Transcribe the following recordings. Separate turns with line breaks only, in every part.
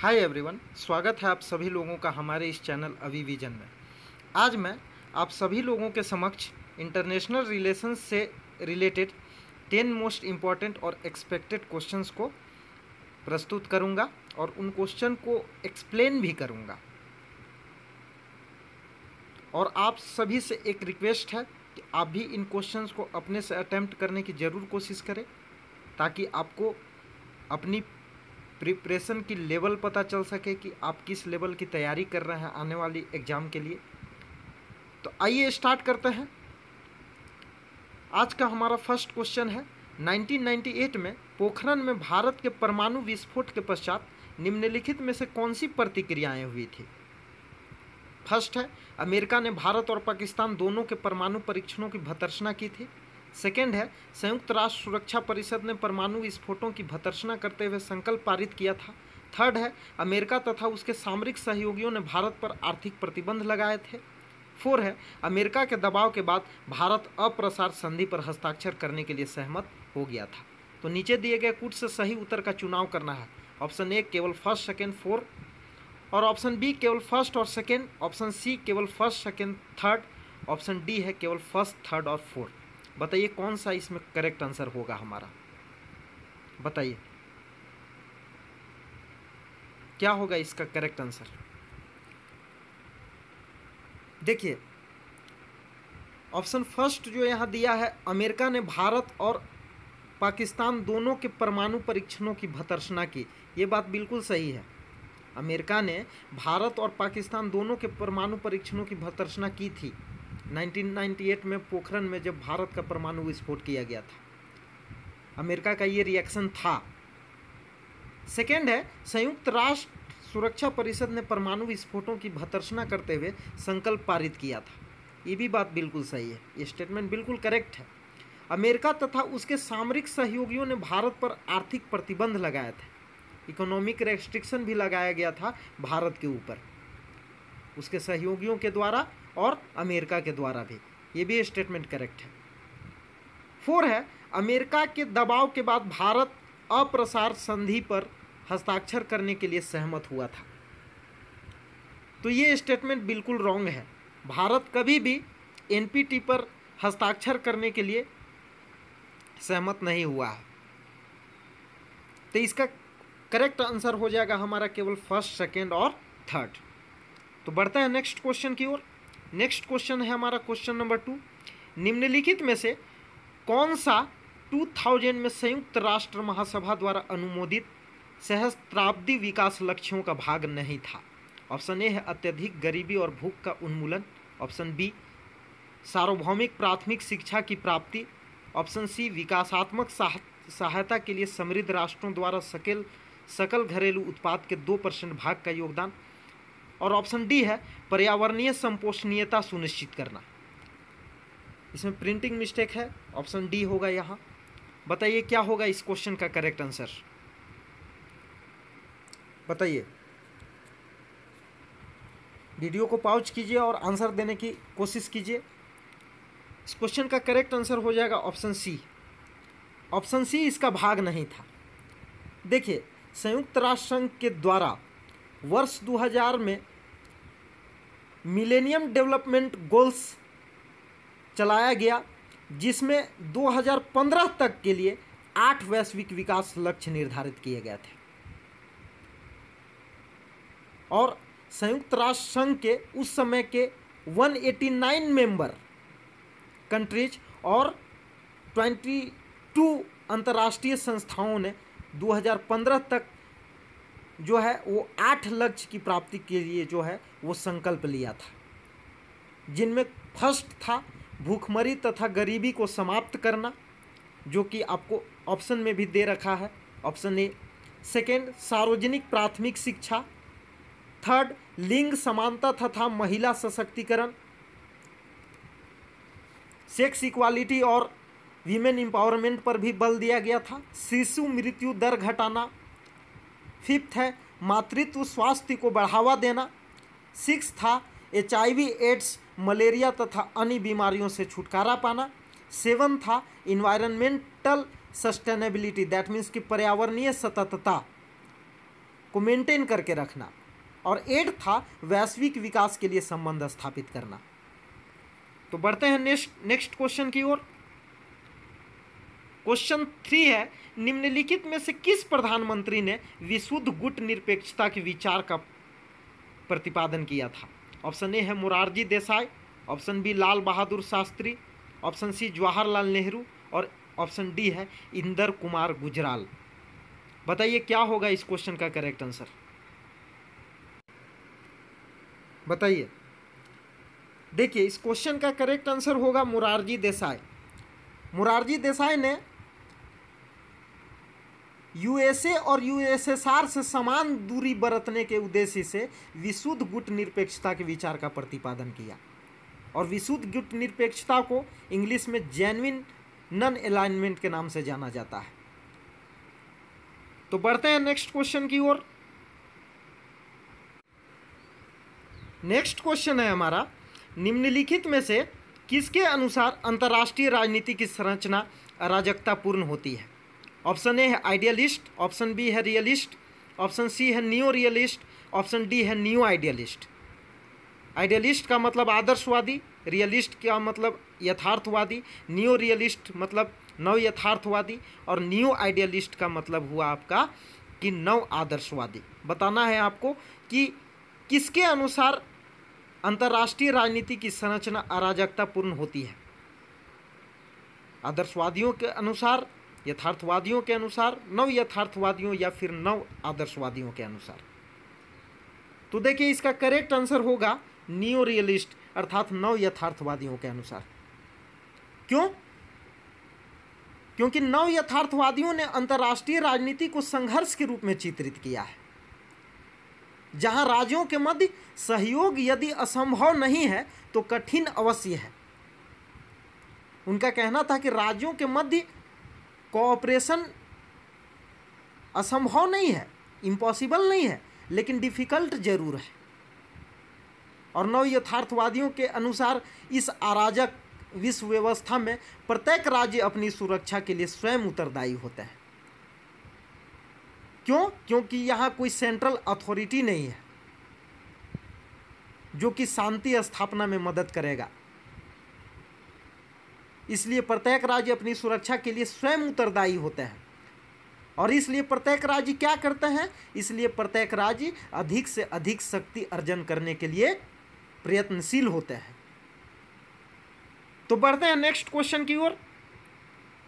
Hi everyone, स्वागत है आप सभी लोगों का हमारे इस चैनल अभी विजन में। आज मैं आप सभी लोगों के समक्ष इंटरनेशनल रिलेशंस से रिलेटेड 10 मोस्ट इम्पॉर्टेंट और एक्सपेक्टेड क्वेश्चंस को प्रस्तुत करूंगा और उन क्वेश्चन को एक्सप्लेन भी करूंगा। और आप सभी से एक रिक्वेस्ट है कि आप भी इन क्वेश्चंस को अपने से अटेम्प्ट करने की ज़रूर कोशिश करें, ताकि आपको अपनी प्रिपरेशन की लेवल पता चल सके कि आप किस लेवल की तैयारी कर रहे हैं आने वाली एग्ज़ाम के लिए। तो आइए स्टार्ट करते हैं। आज का हमारा फर्स्ट क्वेश्चन है, 1998 में पोखरण में भारत के परमाणु विस्फोट के पश्चात निम्नलिखित में से कौन सी प्रतिक्रियाएं हुई थी। फर्स्ट है, अमेरिका ने भारत और पाकिस्तान दोनों के परमाणु परीक्षणों की भर्त्सना की थी। सेकेंड है, संयुक्त राष्ट्र सुरक्षा परिषद ने परमाणु विस्फोटों की भर्त्सना करते हुए संकल्प पारित किया था। थर्ड है, अमेरिका तथा उसके सामरिक सहयोगियों ने भारत पर आर्थिक प्रतिबंध लगाए थे। फोर है, अमेरिका के दबाव के बाद भारत अप्रसार संधि पर हस्ताक्षर करने के लिए सहमत हो गया था। तो नीचे दिए गए कुछ से सही उत्तर का चुनाव करना है। ऑप्शन ए केवल फर्स्ट सेकेंड फोर, और ऑप्शन बी केवल फर्स्ट और सेकेंड, ऑप्शन सी केवल first second third, option D है केवल फर्स्ट थर्ड और फोर्थ। बताइए कौन सा इसमें करेक्ट आंसर होगा हमारा, बताइए क्या होगा इसका करेक्ट आंसर। देखिए ऑप्शन फर्स्ट जो यहाँ दिया है, अमेरिका ने भारत और पाकिस्तान दोनों के परमाणु परीक्षणों की भर्त्सना की, ये बात बिल्कुल सही है। अमेरिका ने भारत और पाकिस्तान दोनों के परमाणु परीक्षणों की भर्त्सना की थी 1998 में पोखरण में, जब भारत का परमाणु विस्फोट किया गया था। अमेरिका का ये रिएक्शन था। सेकेंड है, संयुक्त राष्ट्र सुरक्षा परिषद ने परमाणु विस्फोटों की भर्त्सना करते हुए संकल्प पारित किया था, ये भी बात बिल्कुल सही है, ये स्टेटमेंट बिल्कुल करेक्ट है। अमेरिका तथा उसके सामरिक सहयोगियों ने भारत पर आर्थिक प्रतिबंध लगाए थे, इकोनॉमिक रेस्ट्रिक्शन भी लगाया गया था भारत के ऊपर, उसके सहयोगियों के द्वारा और अमेरिका के द्वारा भी, ये भी स्टेटमेंट करेक्ट है। फोर है, अमेरिका के दबाव के बाद भारत अप्रसार संधि पर हस्ताक्षर करने के लिए सहमत हुआ था, तो ये स्टेटमेंट बिल्कुल रॉन्ग है। भारत कभी भी एनपीटी पर हस्ताक्षर करने के लिए सहमत नहीं हुआ है, तो इसका करेक्ट आंसर हो जाएगा हमारा केवल फर्स्ट सेकेंड और थर्ड। तो बढ़ते हैं नेक्स्ट क्वेश्चन की ओर। नेक्स्ट क्वेश्चन है हमारा क्वेश्चन नंबर 2, निम्नलिखित में से कौन सा 2000 में संयुक्त राष्ट्र महासभा द्वारा अनुमोदित सहस्त्राब्दी विकास लक्ष्यों का भाग नहीं था। ऑप्शन ए है अत्यधिक गरीबी और भूख का उन्मूलन, ऑप्शन बी सार्वभौमिक प्राथमिक शिक्षा की प्राप्ति, ऑप्शन सी विकासात्मक सहायता के लिए समृद्ध राष्ट्रों द्वारा सकल घरेलू उत्पाद के 2% भाग का योगदान, और ऑप्शन डी है पर्यावरणीय संपोषणीयता सुनिश्चित करना। इसमें प्रिंटिंग मिस्टेक है, ऑप्शन डी होगा यहाँ। बताइए क्या होगा इस क्वेश्चन का करेक्ट आंसर, बताइए। वीडियो को पॉज कीजिए और आंसर देने की कोशिश कीजिए। इस क्वेश्चन का करेक्ट आंसर हो जाएगा ऑप्शन सी। ऑप्शन सी इसका भाग नहीं था। देखिए संयुक्त राष्ट्र संघ के द्वारा वर्ष 2000 में मिलेनियम डेवलपमेंट गोल्स चलाया गया, जिसमें 2015 तक के लिए 8 वैश्विक विकास लक्ष्य निर्धारित किए गए थे, और संयुक्त राष्ट्र संघ के उस समय के 189 मेंबर कंट्रीज और 22 अंतर्राष्ट्रीय संस्थाओं ने 2015 तक जो है वो 8 लक्ष्य की प्राप्ति के लिए जो है वो संकल्प लिया था, जिनमें फर्स्ट था भूखमरी तथा गरीबी को समाप्त करना, जो कि आपको ऑप्शन में भी दे रखा है, ऑप्शन ए। सेकेंड सार्वजनिक प्राथमिक शिक्षा, थर्ड लिंग समानता तथा महिला सशक्तिकरण, सेक्स इक्वालिटी और वीमेन एम्पावरमेंट पर भी बल दिया गया था, शिशु मृत्यु दर घटाना, फिफ्थ है मातृत्व स्वास्थ्य को बढ़ावा देना, सिक्स था HIV एड्स मलेरिया तथा अन्य बीमारियों से छुटकारा पाना, सेवन था इन्वायरमेंटल सस्टेनेबिलिटी, दैट मीन्स कि पर्यावरणीय सततता, को मेंटेन करके रखना, और 8 था वैश्विक विकास के लिए संबंध स्थापित करना। तो बढ़ते हैं नेक्स्ट क्वेश्चन की ओर। क्वेश्चन 3 है, निम्नलिखित में से किस प्रधानमंत्री ने विशुद्ध गुट निरपेक्षता के विचार का प्रतिपादन किया था? ऑप्शन ए है Morarji Desai, option B Lal Bahadur Shastri, option C Jawaharlal Nehru, और ऑप्शन डी है इंदर कुमार गुजराल। बताइए क्या होगा इस क्वेश्चन का करेक्ट आंसर, बताइए। देखिए इस क्वेश्चन का करेक्ट आंसर होगा मोरारजी देसाई। मोरारजी देसाई ने यूएसए और यूएसएसआर से समान दूरी बरतने के उद्देश्य से विशुद्ध गुट निरपेक्षता के विचार का प्रतिपादन किया, और विशुद्ध गुट निरपेक्षता को इंग्लिश में जेन्युइन नॉन अलाइनमेंट के नाम से जाना जाता है। तो बढ़ते हैं नेक्स्ट क्वेश्चन की ओर। नेक्स्ट क्वेश्चन है हमारा, निम्नलिखित में से किसके अनुसार अंतर्राष्ट्रीय राजनीति की संरचना अराजकतापूर्ण होती है? ऑप्शन ए है आइडियलिस्ट, ऑप्शन बी है रियलिस्ट, ऑप्शन सी है न्यू रियलिस्ट, ऑप्शन डी है न्यू आइडियलिस्ट। आइडियलिस्ट का मतलब आदर्शवादी, रियलिस्ट का मतलब यथार्थवादी, न्यू रियलिस्ट मतलब नव यथार्थवादी, और न्यू आइडियलिस्ट का मतलब हुआ आपका कि नव आदर्शवादी। बताना है आपको कि किसके अनुसार अंतर्राष्ट्रीय राजनीति की संरचना अराजकतापूर्ण होती है। आदर्शवादियों के अनुसार, यथार्थवादियों के अनुसार, नव यथार्थवादियों या फिर नव आदर्शवादियों के अनुसार। तो देखिए इसका करेक्ट आंसर होगा न्यू रियलिस्ट अर्थात नव यथार्थवादियों के अनुसार। क्यों? क्योंकि नव यथार्थवादियों ने अंतर्राष्ट्रीय राजनीति को संघर्ष के रूप में चित्रित किया है, जहां राज्यों के मध्य सहयोग यदि असंभव नहीं है तो कठिन अवश्य है। उनका कहना था कि राज्यों के मध्य कोऑपरेशन असंभव नहीं है, इम्पॉसिबल नहीं है, लेकिन डिफिकल्ट जरूर है। और नव यथार्थवादियों के अनुसार इस अराजक विश्व व्यवस्था में प्रत्येक राज्य अपनी सुरक्षा के लिए स्वयं उत्तरदायी होता है। क्यों? क्योंकि यहाँ कोई सेंट्रल अथॉरिटी नहीं है जो कि शांति स्थापना में मदद करेगा। इसलिए प्रत्येक राज्य अपनी सुरक्षा के लिए स्वयं उत्तरदायी होते हैं, और इसलिए प्रत्येक राज्य क्या करते हैं? इसलिए प्रत्येक राज्य अधिक से अधिक शक्ति अर्जन करने के लिए प्रयत्नशील होते हैं। तो बढ़ते हैं नेक्स्ट क्वेश्चन की ओर।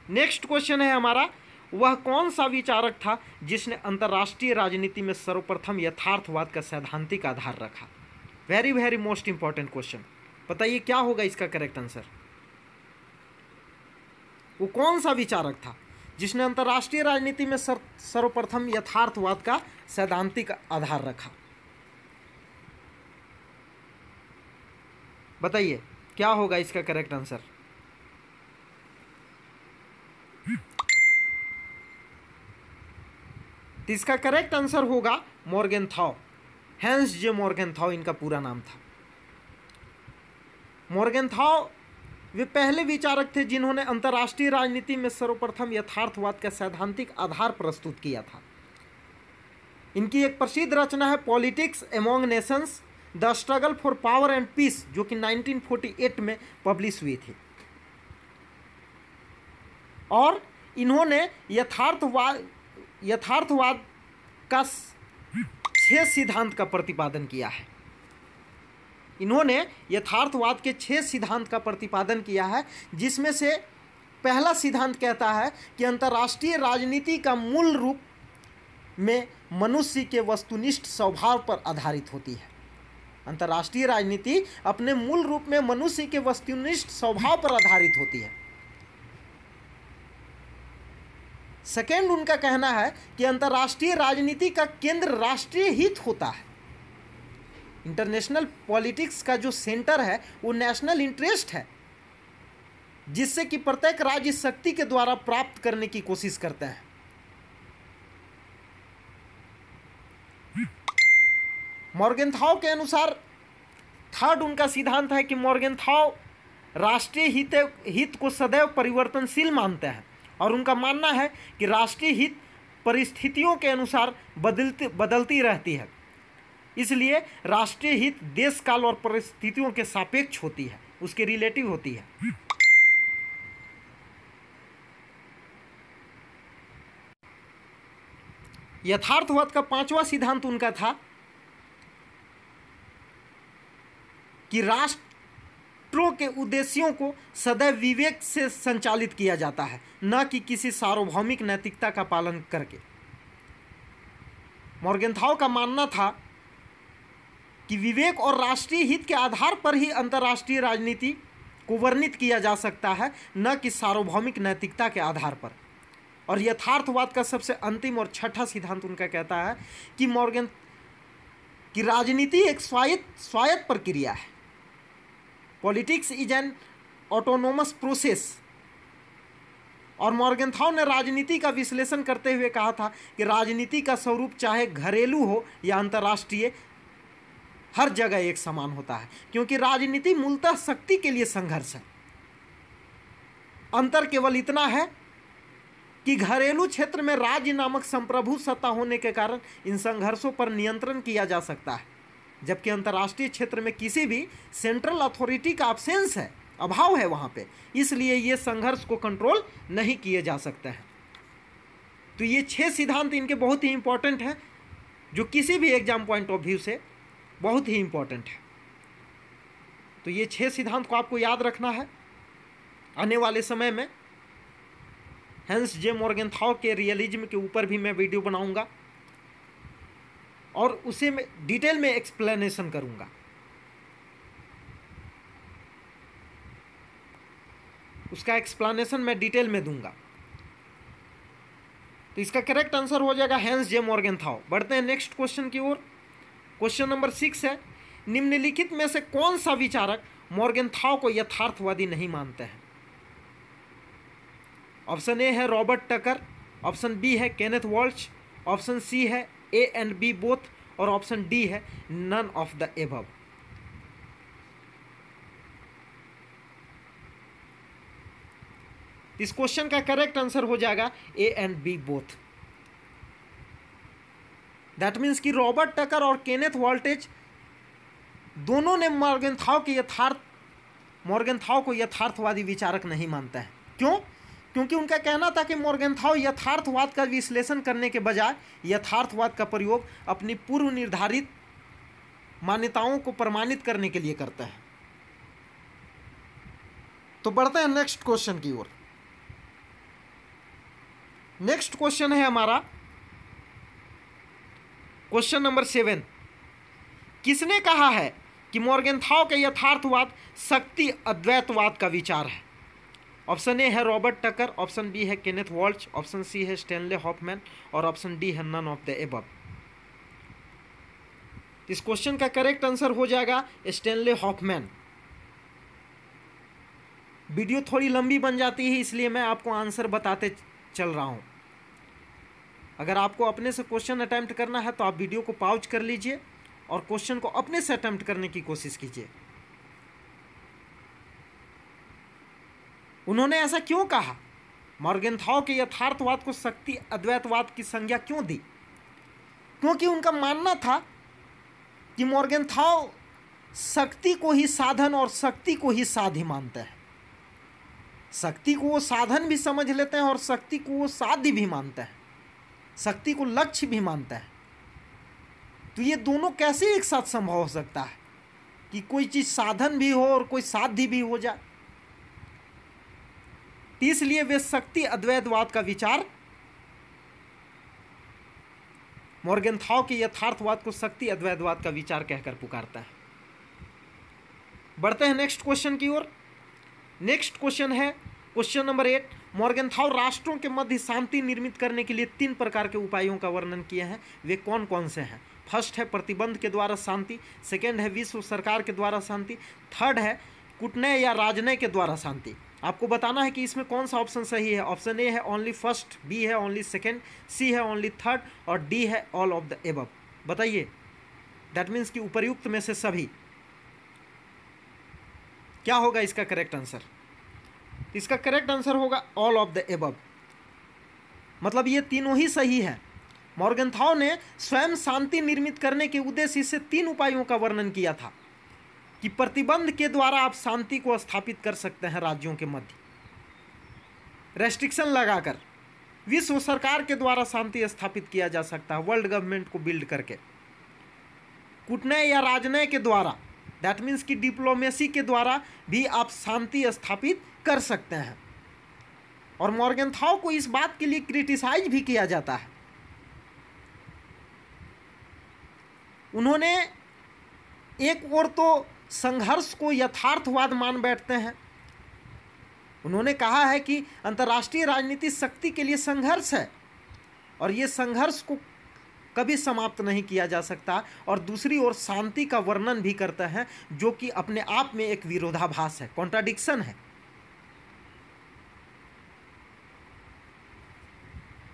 नेक्स्ट क्वेश्चन है हमारा, वह कौन सा विचारक था जिसने अंतर्राष्ट्रीय राजनीति में सर्वप्रथम यथार्थवाद का सैद्धांतिक आधार रखा? Very very most important question. बताइए क्या होगा इसका करेक्ट आंसर। वो कौन सा विचारक था जिसने अंतर्राष्ट्रीय राजनीति में सर्वप्रथम यथार्थवाद का सैद्धांतिक आधार रखा? बताइए क्या होगा इसका करेक्ट आंसर। तो इसका करेक्ट आंसर होगा मॉर्गेनथाउ। हैंस जे मॉर्गेनथाउ इनका पूरा नाम था। मॉर्गेनथाउ वे पहले विचारक थे जिन्होंने अंतर्राष्ट्रीय राजनीति में सर्वप्रथम यथार्थवाद का सैद्धांतिक आधार प्रस्तुत किया था। इनकी एक प्रसिद्ध रचना है politics among nations, the struggle for power and peace, जो कि 1948 में पब्लिश हुई थी। और इन्होंने यथार्थवाद का 6 सिद्धांत का प्रतिपादन किया है। इन्होंने यथार्थवाद के 6 सिद्धांत का प्रतिपादन किया है, जिसमें से पहला सिद्धांत कहता है कि अंतर्राष्ट्रीय राजनीति का मूल रूप में मनुष्य के वस्तुनिष्ठ स्वभाव पर आधारित होती है। अंतर्राष्ट्रीय राजनीति अपने मूल रूप में मनुष्य के वस्तुनिष्ठ स्वभाव पर आधारित होती है। सेकेंड, उनका कहना है कि अंतर्राष्ट्रीय राजनीति का केंद्र राष्ट्रीय हित होता है। इंटरनेशनल पॉलिटिक्स का जो सेंटर है वो नेशनल इंटरेस्ट है, जिससे कि प्रत्येक राज्य शक्ति के द्वारा प्राप्त करने की कोशिश करते हैं। मॉर्गेनथाउ के अनुसार थर्ड उनका सिद्धांत है कि मॉर्गेनथाउ राष्ट्रीय हित को सदैव परिवर्तनशील मानते हैं, और उनका मानना है कि राष्ट्रीय हित परिस्थितियों के अनुसार बदलती रहती है, इसलिए राष्ट्रीय हित देश काल और परिस्थितियों के सापेक्ष होती है, उसके रिलेटिव होती है। यथार्थवाद का 5वां सिद्धांत उनका था कि राष्ट्रों के उद्देश्यों को सदैव विवेक से संचालित किया जाता है, न कि किसी सार्वभौमिक नैतिकता का पालन करके। मॉर्गेनथाउ का मानना था कि विवेक और राष्ट्रीय हित के आधार पर ही अंतर्राष्ट्रीय राजनीति को वर्णित किया जा सकता है, न कि सार्वभौमिक नैतिकता के आधार पर। और यथार्थवाद का सबसे अंतिम और छठा सिद्धांत उनका कहता है कि राजनीति एक स्वायत्त प्रक्रिया है। Politics is an autonomous process. और मॉर्गेनथाउ ने राजनीति का विश्लेषण करते हुए कहा था कि राजनीति का स्वरूप चाहे घरेलू हो या अंतर्राष्ट्रीय, हर जगह एक समान होता है, क्योंकि राजनीति मूलतः शक्ति के लिए संघर्ष है। अंतर केवल इतना है कि घरेलू क्षेत्र में राज्य नामक संप्रभु सत्ता होने के कारण इन संघर्षों पर नियंत्रण किया जा सकता है, जबकि अंतर्राष्ट्रीय क्षेत्र में किसी भी सेंट्रल अथॉरिटी का अब्सेंस है, अभाव है वहाँ पे, इसलिए ये संघर्ष को कंट्रोल नहीं किए जा सकते हैं। तो ये 6 सिद्धांत इनके बहुत ही इंपॉर्टेंट हैं, जो किसी भी एग्जाम पॉइंट ऑफ व्यू से बहुत ही इंपॉर्टेंट है। तो ये 6 सिद्धांत को आपको याद रखना है। आने वाले समय में हैंस जे मॉर्गेनथाउ के रियलिज्म के ऊपर भी मैं वीडियो बनाऊंगा और उसे मैं डिटेल में एक्सप्लेनेशन करूंगा। उसका एक्सप्लेनेशन मैं डिटेल में दूंगा। तो इसका करेक्ट आंसर हो जाएगा हैंस जे मॉर्गेनथाउ। बढ़ते हैं नेक्स्ट क्वेश्चन की ओर। क्वेश्चन नंबर 6 है, निम्नलिखित में से कौन सा विचारक मॉर्गेनथाउ को यथार्थवादी नहीं मानते हैं? ऑप्शन ए है रॉबर्ट टकर, ऑप्शन बी है केनेथ वॉल्श, ऑप्शन सी है ए एंड बी बोथ, और ऑप्शन डी है नन ऑफ द एबव। इस क्वेश्चन का करेक्ट आंसर हो जाएगा A and B both. That means कि रॉबर्ट टकर और केनेथ वॉल्टेज दोनों ने मॉर्गेनथाउ को यथार्थवादी विचारक नहीं मानता है। क्यों? क्योंकि उनका कहना था कि मॉर्गेनथाउ यथार्थवाद का विश्लेषण करने के बजाय यथार्थवाद का प्रयोग अपनी पूर्व निर्धारित मान्यताओं को प्रमाणित करने के लिए करता है। तो बढ़ते हैं नेक्स्ट क्वेश्चन की ओर। नेक्स्ट क्वेश्चन है हमारा क्वेश्चन नंबर 7। किसने कहा है कि मॉर्गेनथाउ के यथार्थवाद शक्ति अद्वैतवाद का विचार है? ऑप्शन ए है रॉबर्ट टकर, ऑप्शन बी है केनेथ वॉल्श, ऑप्शन सी है स्टैनले हॉफमैन, और ऑप्शन डी है नन ऑफ द एबव। इस क्वेश्चन का करेक्ट आंसर हो जाएगा स्टैनले हॉफमैन। वीडियो थोड़ी लंबी बन जाती है, इसलिए मैं आपको आंसर बताते चल रहा हूं। अगर आपको अपने से क्वेश्चन अटेम्प्ट करना है तो आप वीडियो को पॉज कर लीजिए और क्वेश्चन को अपने से अटेम्प्ट करने की कोशिश कीजिए। उन्होंने ऐसा क्यों कहा? मॉर्गेनथाउ के यथार्थवाद को शक्ति अद्वैतवाद की संज्ञा क्यों दी? क्योंकि उनका मानना था कि मॉर्गेनथाउ शक्ति को ही साधन और शक्ति को ही साध्य मानते हैं। शक्ति को वो साधन भी समझ लेते हैं और शक्ति को वो साध्य भी मानते हैं, शक्ति को लक्ष्य भी मानता है। तो ये दोनों कैसे एक साथ संभव हो सकता है कि कोई चीज साधन भी हो और कोई साध्य भी हो जाए? इसलिए वे शक्ति अद्वैतवाद का विचार, मॉर्गेनथाउ के यथार्थवाद को शक्ति अद्वैतवाद का विचार कहकर पुकारता है। बढ़ते हैं नेक्स्ट क्वेश्चन की ओर। नेक्स्ट क्वेश्चन है क्वेश्चन नंबर 8। मॉर्गेनथाउ राष्ट्रों के मध्य शांति निर्मित करने के लिए 3 प्रकार के उपायों का वर्णन किए हैं। वे कौन कौन से हैं? फर्स्ट है प्रतिबंध के द्वारा शांति, सेकेंड है विश्व सरकार के द्वारा शांति, थर्ड है कूटनय या राजनय के द्वारा शांति। आपको बताना है कि इसमें कौन सा ऑप्शन सही है। ऑप्शन ए है ओनली फर्स्ट, बी है ओनली सेकेंड, सी है ओनली थर्ड, और डी है ऑल ऑफ द एबव। बताइए, दैट मीन्स कि उपर्युक्त में से सभी। क्या होगा इसका करेक्ट आंसर? इसका करेक्ट आंसर होगा ऑल ऑफ द एबव। मतलब ये तीनों ही सही है। मॉर्गनथाउ ने स्वयं शांति निर्मित करने के उद्देश्य से 3 उपायों का वर्णन किया था कि प्रतिबंध के द्वारा आप शांति को स्थापित कर सकते हैं राज्यों के मध्य, रेस्ट्रिक्शन लगाकर। विश्व सरकार के द्वारा शांति स्थापित किया जा सकता है, वर्ल्ड गवर्नमेंट को बिल्ड करके। कूटनय या राजनय के द्वारा, दैट मीन्स कि डिप्लोमेसी के द्वारा भी आप शांति स्थापित कर सकते हैं। और मॉर्गनथाउ को इस बात के लिए क्रिटिसाइज भी किया जाता है। उन्होंने एक ओर तो संघर्ष को यथार्थवाद मान बैठते हैं। उन्होंने कहा है कि अंतर्राष्ट्रीय राजनीति शक्ति के लिए संघर्ष है और ये संघर्ष को कभी समाप्त नहीं किया जा सकता, और दूसरी ओर शांति का वर्णन भी करते हैं जो कि अपने आप में एक विरोधाभास है, कॉन्ट्राडिक्शन है।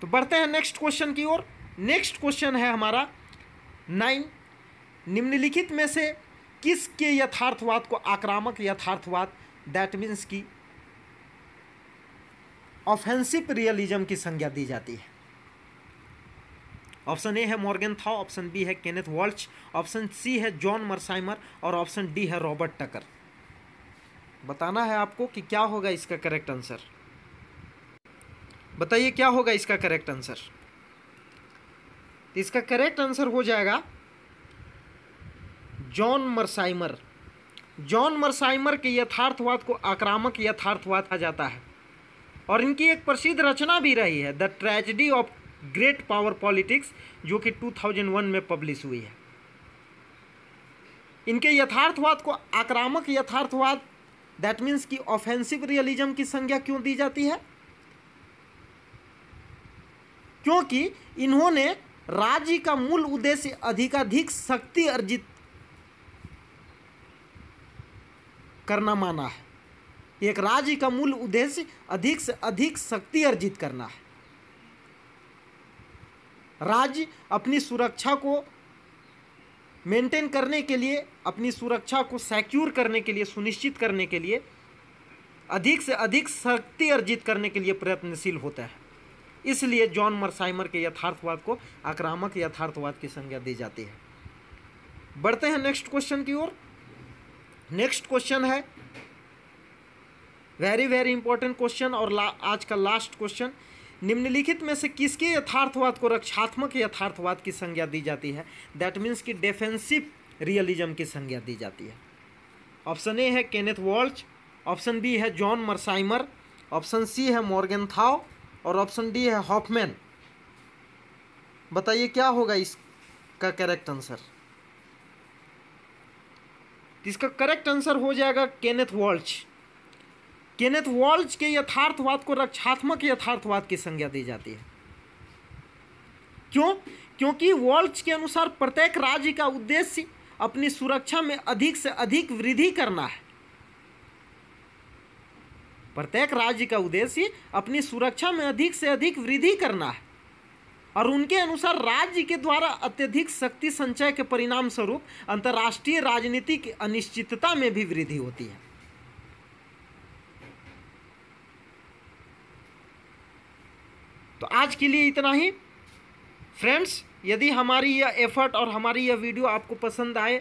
तो बढ़ते हैं नेक्स्ट क्वेश्चन की ओर। नेक्स्ट क्वेश्चन है हमारा 9, निम्नलिखित में से किसके यथार्थवाद को आक्रामक यथार्थवाद, दैट मीन्स की ऑफेंसिव रियलिज्म की संज्ञा दी जाती है? ऑप्शन ए है मॉर्गनथाउ, ऑप्शन बी है केनेथ वॉल्च, ऑप्शन सी है जॉन मर्साइमर और ऑप्शन डी है रॉबर्ट टकर। बताना है आपको कि क्या होगा इसका करेक्ट आंसर। बताइए क्या होगा इसका करेक्ट आंसर। इसका करेक्ट आंसर हो जाएगा जॉन मर्साइमर। जॉन मर्साइमर के यथार्थवाद को आक्रामक यथार्थवाद कहा जाता है और इनकी एक प्रसिद्ध रचना भी रही है, the tragedy of great power politics, जो कि 2001 में पब्लिश हुई है। इनके यथार्थवाद को आक्रामक यथार्थवाद, दैट मीन्स की ऑफेंसिव रियलिज्म की संज्ञा क्यों दी जाती है? क्योंकि इन्होंने राज्य का मूल उद्देश्य अधिकाधिक शक्ति अर्जित करना माना है। एक राज्य का मूल उद्देश्य अधिक से अधिक शक्ति अर्जित करना है। राज्य अपनी सुरक्षा को मेंटेन करने के लिए, अपनी सुरक्षा को सिक्योर करने के लिए, सुनिश्चित करने के लिए अधिक से अधिक शक्ति अर्जित करने के लिए प्रयत्नशील होता है। इसलिए जॉन मर्साइमर के यथार्थवाद को आक्रामक यथार्थवाद की संज्ञा दी जाती है। बढ़ते हैं नेक्स्ट क्वेश्चन की ओर। नेक्स्ट क्वेश्चन है वेरी वेरी इंपॉर्टेंट क्वेश्चन और आज का लास्ट क्वेश्चन। निम्नलिखित में से किसके यथार्थवाद को रक्षात्मक यथार्थवाद की संज्ञा दी जाती है? दैट मीन्स कि डिफेंसिव रियलिज्म की संज्ञा दी जाती है। ऑप्शन ए है केनेथ वॉल्च, ऑप्शन बी है जॉन मर्साइमर, ऑप्शन सी है मॉर्गनथाउ और ऑप्शन डी है हॉफमैन। बताइए क्या होगा इसका करेक्ट आंसर। इसका करेक्ट आंसर हो जाएगा केनेथ वॉल्च। केनेथ वॉल्च के यथार्थवाद को रक्षात्मक यथार्थवाद की संज्ञा दी जाती है। क्यों? क्योंकि वॉल्च के अनुसार प्रत्येक राज्य का उद्देश्य अपनी सुरक्षा में अधिक से अधिक वृद्धि करना है। प्रत्येक राज्य का उद्देश्य अपनी सुरक्षा में अधिक से अधिक वृद्धि करना है और उनके अनुसार राज्य के द्वारा अत्यधिक शक्ति संचय के परिणाम स्वरूप अंतर्राष्ट्रीय राजनीति की अनिश्चितता में भी वृद्धि होती है। तो आज के लिए इतना ही फ्रेंड्स। यदि हमारी यह एफर्ट और हमारी यह वीडियो आपको पसंद आए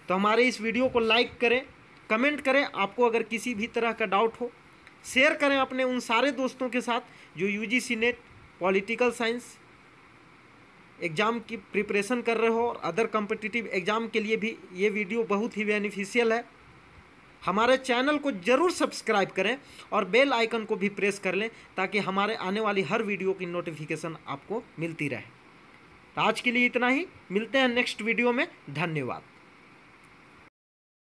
तो हमारे इस वीडियो को लाइक करें, कमेंट करें। आपको अगर किसी भी तरह का डाउट हो शेयर करें अपने उन सारे दोस्तों के साथ जो UGC net political science exam की प्रिपरेशन कर रहे हो और अदर कॉम्पिटिटिव एग्ज़ाम के लिए भी ये वीडियो बहुत ही बेनिफिशियल है। हमारे चैनल को ज़रूर सब्सक्राइब करें और बेल आइकन को भी प्रेस कर लें ताकि हमारे आने वाली हर वीडियो की नोटिफिकेशन आपको मिलती रहे। आज के लिए इतना ही, मिलते हैं नेक्स्ट वीडियो में। धन्यवाद।